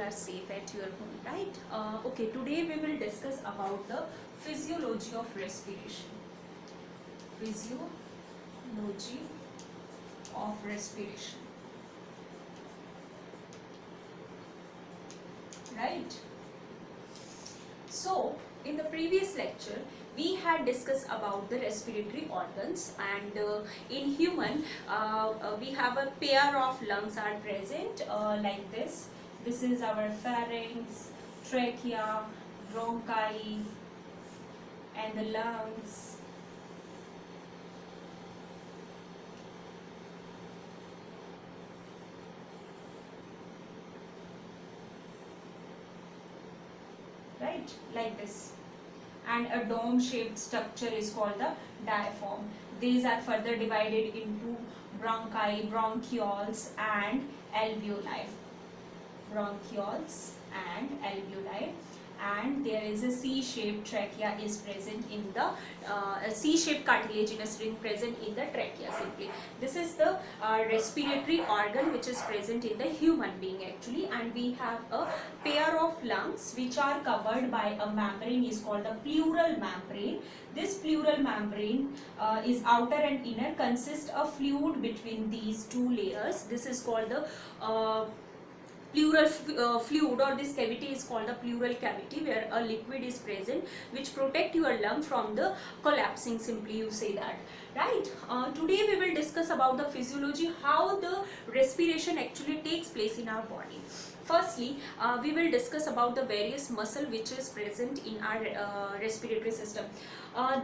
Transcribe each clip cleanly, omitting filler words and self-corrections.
are safe at your home, right? Okay, today we will discuss about the physiology of respiration. Physiology of respiration, right? So, in the previous lecture, we had discussed about the respiratory organs, and in human, we have a pair of lungs are present like this. This is our pharynx, trachea, bronchi, and the lungs. Right, like this. And a dome shaped structure is called the diaphragm. These are further divided into bronchi, bronchioles and alveoli. Bronchioles and alveoli. And there is a C-shaped trachea is present in the a C-shaped cartilaginous ring present in the trachea simply. This is the respiratory organ which is present in the human being actually, and we have a pair of lungs which are covered by a membrane is called the pleural membrane. This pleural membrane is outer and inner, consists of fluid between these two layers. This is called the pleural fluid, or this cavity is called the pleural cavity, where a liquid is present which protect your lung from the collapsing, simply you say that, right? Today we will discuss about the physiology, how the respiration actually takes place in our body. Firstly, we will discuss about the various muscle which is present in our respiratory system.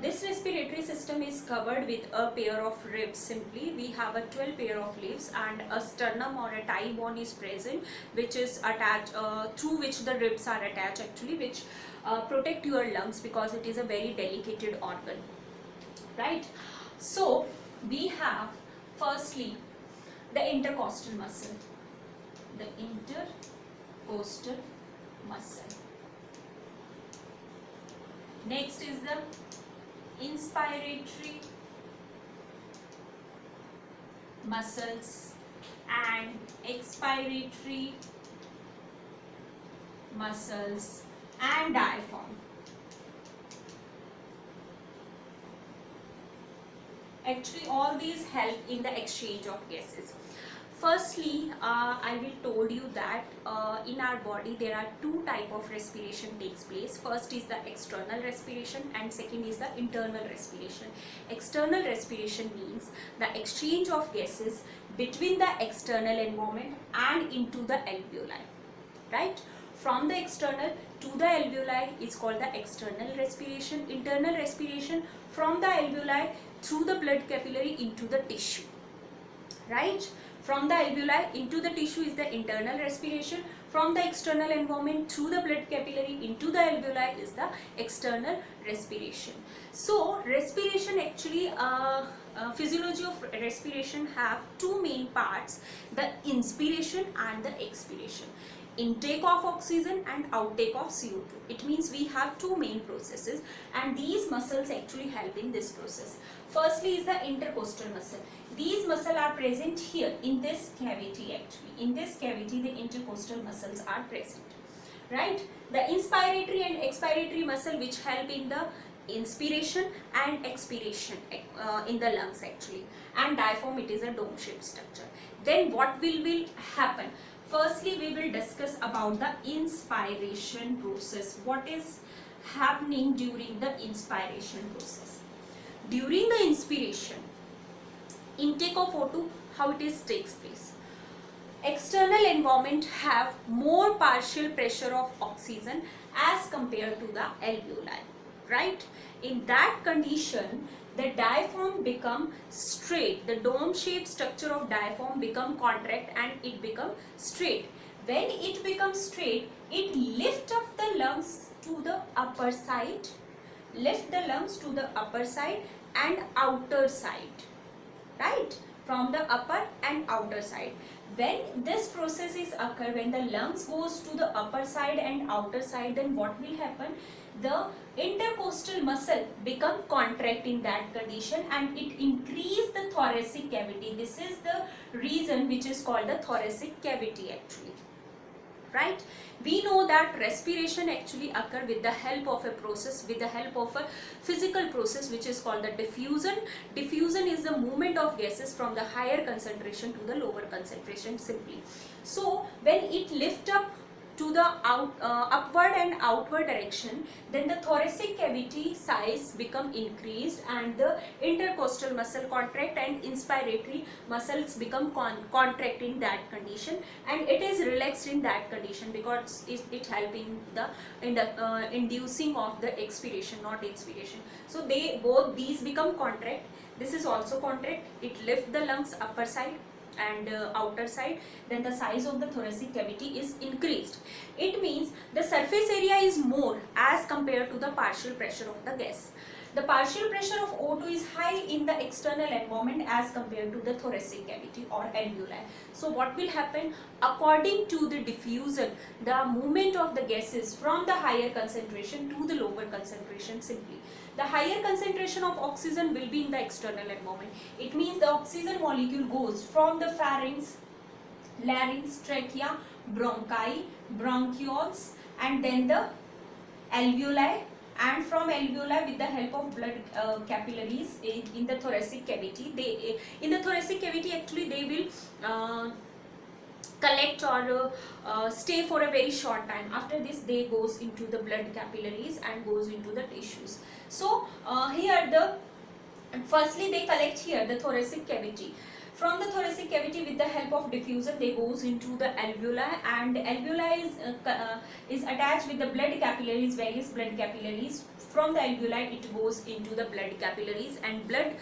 This respiratory system is covered with a pair of ribs simply. We have a 12 pair of ribs, and a sternum or a thigh bone is present which is attached, through which the ribs are attached actually, which protect your lungs because it is a very delicate organ, right? So we have firstly the intercostal muscle. The intercostal muscle. Next is the inspiratory muscles and expiratory muscles and diaphragm. Actually, all these help in the exchange of gases. Firstly, I will told you that in our body there are two type of respiration takes place. First is the external respiration and second is the internal respiration. External respiration means the exchange of gases between the external environment and into the alveoli, right? From the external to the alveoli is called the external respiration. Internal respiration from the alveoli through the blood capillary into the tissue, right? From the alveoli into the tissue is the internal respiration. From the external environment through the blood capillary into the alveoli is the external respiration. So respiration actually, physiology of respiration have two main parts, the inspiration and the expiration. Intake of oxygen and outtake of CO2. It means we have two main processes, and these muscles actually help in this process. Firstly is the intercostal muscle. These muscles are present here in this cavity actually. In this cavity the intercostal muscles are present, right? The inspiratory and expiratory muscle which help in the inspiration and expiration in the lungs actually. And diaphragm, it is a dome shaped structure. Then what will happen? Firstly, we will discuss about the inspiration process. What is happening during the inspiration process? During the inspiration, intake of O2, how it is takes place. External environment have more partial pressure of oxygen as compared to the alveoli, right? In that condition, the diaphragm become straight. The dome shaped structure of diaphragm become contract and it become straight. When it becomes straight, it lift up the lungs to the upper side, lift the lungs to the upper side and outer side, right? From the upper and outer side. When this process is occur, when the lungs goes to the upper side and outer side, then what will happen? The intercostal muscle become contract in that condition and it increase the thoracic cavity. This is the reason which is called the thoracic cavity actually. right? We know that respiration actually occur with the help of a process, with the help of a physical process which is called the diffusion. Diffusion is the movement of gases from the higher concentration to the lower concentration simply. So when it lift up to the upward and outward direction, then the thoracic cavity size become increased and the intercostal muscle contract and inspiratory muscles become contract in that condition, and it is relaxed in that condition because it helping in the inducing of the expiration, not expiration. So they both these become contract. This is also contract. It lift the lungs upper side and outer side, then the size of the thoracic cavity is increased. It means the surface area is more as compared to the partial pressure of the gas. The partial pressure of O2 is high in the external environment as compared to the thoracic cavity or alveoli. So what will happen? According to the diffusion, the movement of the gases from the higher concentration to the lower concentration simply. The higher concentration of oxygen will be in the external environment. It means the oxygen molecule goes from the pharynx, larynx, trachea, bronchi, bronchioles, and then the alveoli, and from alveoli with the help of blood capillaries in the thoracic cavity. In the thoracic cavity actually they will collect or stay for a very short time. After this they goes into the blood capillaries and goes into the tissues. So here firstly they collect here the thoracic cavity. From the thoracic cavity with the help of diffuser they goes into the alveoli, and alveoli is attached with the blood capillaries, various blood capillaries. From the alveoli it goes into the blood capillaries, and blood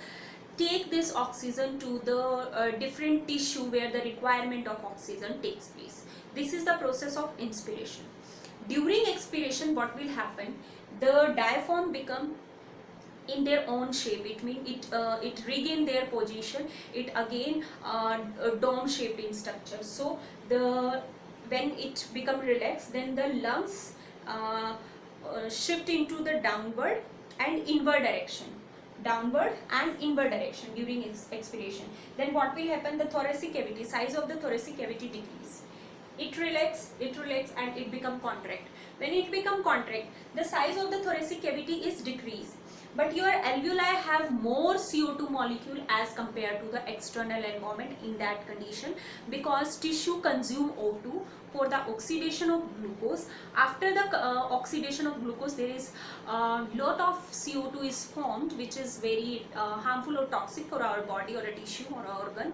take this oxygen to the different tissue where the requirement of oxygen takes place. This is the process of inspiration. During expiration what will happen? The diaphragm become in their own shape. It means it regain their position. It again dome shaped in structure. So when it become relaxed, then the lungs shift into the downward and inward direction. Downward and inward direction during expiration. Then what will happen? The thoracic cavity, size of the thoracic cavity decrease. It relax and it become contract. When it become contract, the size of the thoracic cavity is decreased, but your alveoli have more CO2 molecule as compared to the external environment in that condition, because tissue consume O2 for the oxidation of glucose. After the oxidation of glucose, there is lot of CO2 is formed, which is very harmful or toxic for our body or a tissue or an organ.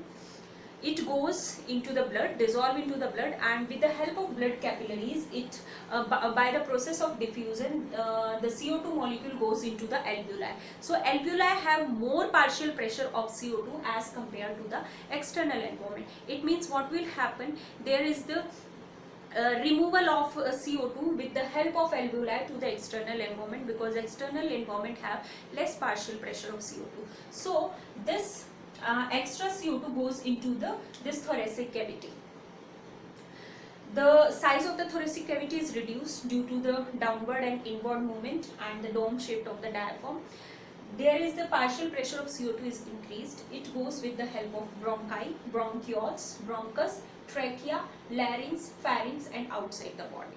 It goes into the blood, dissolve into the blood, and with the help of blood capillaries, it by the process of diffusion, the CO2 molecule goes into the alveoli. So alveoli have more partial pressure of CO2 as compared to the external environment. It means what will happen? There is the removal of CO2 with the help of alveoli to the external environment, because external environment have less partial pressure of CO2. So this extra CO2 goes into this thoracic cavity. The size of the thoracic cavity is reduced due to the downward and inward movement and the dome shape of the diaphragm. There is the partial pressure of CO2 is increased. It goes with the help of bronchi, bronchioles, bronchus, trachea, larynx, pharynx, and outside the body.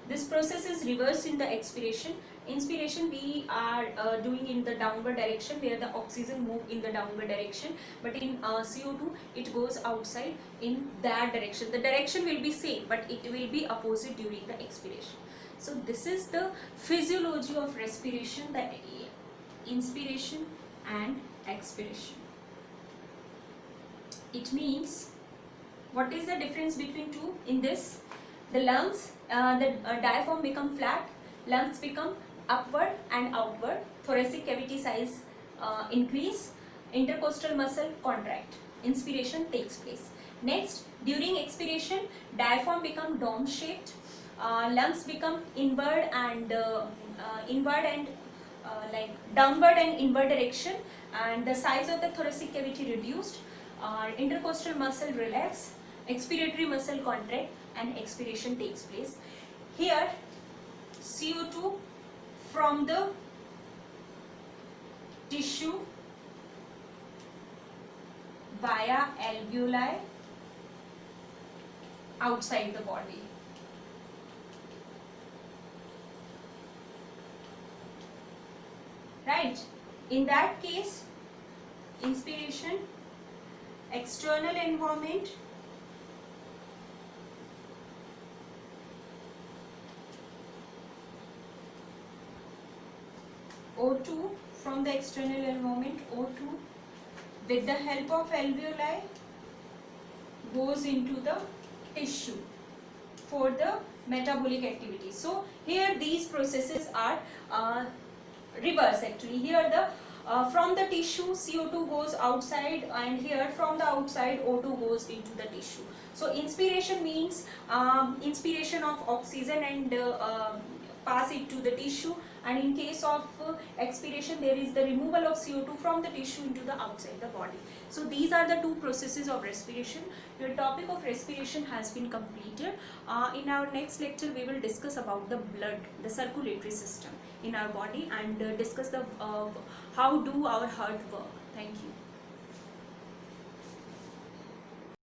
This process is reversed in the expiration. Inspiration we are doing in the downward direction, where the oxygen move in the downward direction, but in CO2 it goes outside in that direction. The direction will be same, but it will be opposite during the expiration. So this is the physiology of respiration, the inspiration and expiration. It means, what is the difference between two in this? The lungs, the diaphragm become flat, lungs become upward and outward, thoracic cavity size increase, intercostal muscle contract, inspiration takes place. Next, during expiration, diaphragm become dome shaped, lungs become inward and like downward and inward direction, and the size of the thoracic cavity reduced, intercostal muscle relax, expiratory muscle contract, and expiration takes place. Here CO2 from the tissue via alveoli outside the body. right? In that case, inspiration, external environment, O2 from the external environment, O2 with the help of alveoli goes into the tissue for the metabolic activity. So here these processes are reverse actually. Here the from the tissue CO2 goes outside, and here from the outside O2 goes into the tissue. So inspiration means inspiration of oxygen and pass it to the tissue, and in case of expiration there is the removal of CO2 from the tissue into the outside the body. So these are the two processes of respiration. Your topic of respiration has been completed. In our next lecture we will discuss about the blood, the circulatory system in our body, and discuss the how do our heart work. Thank you.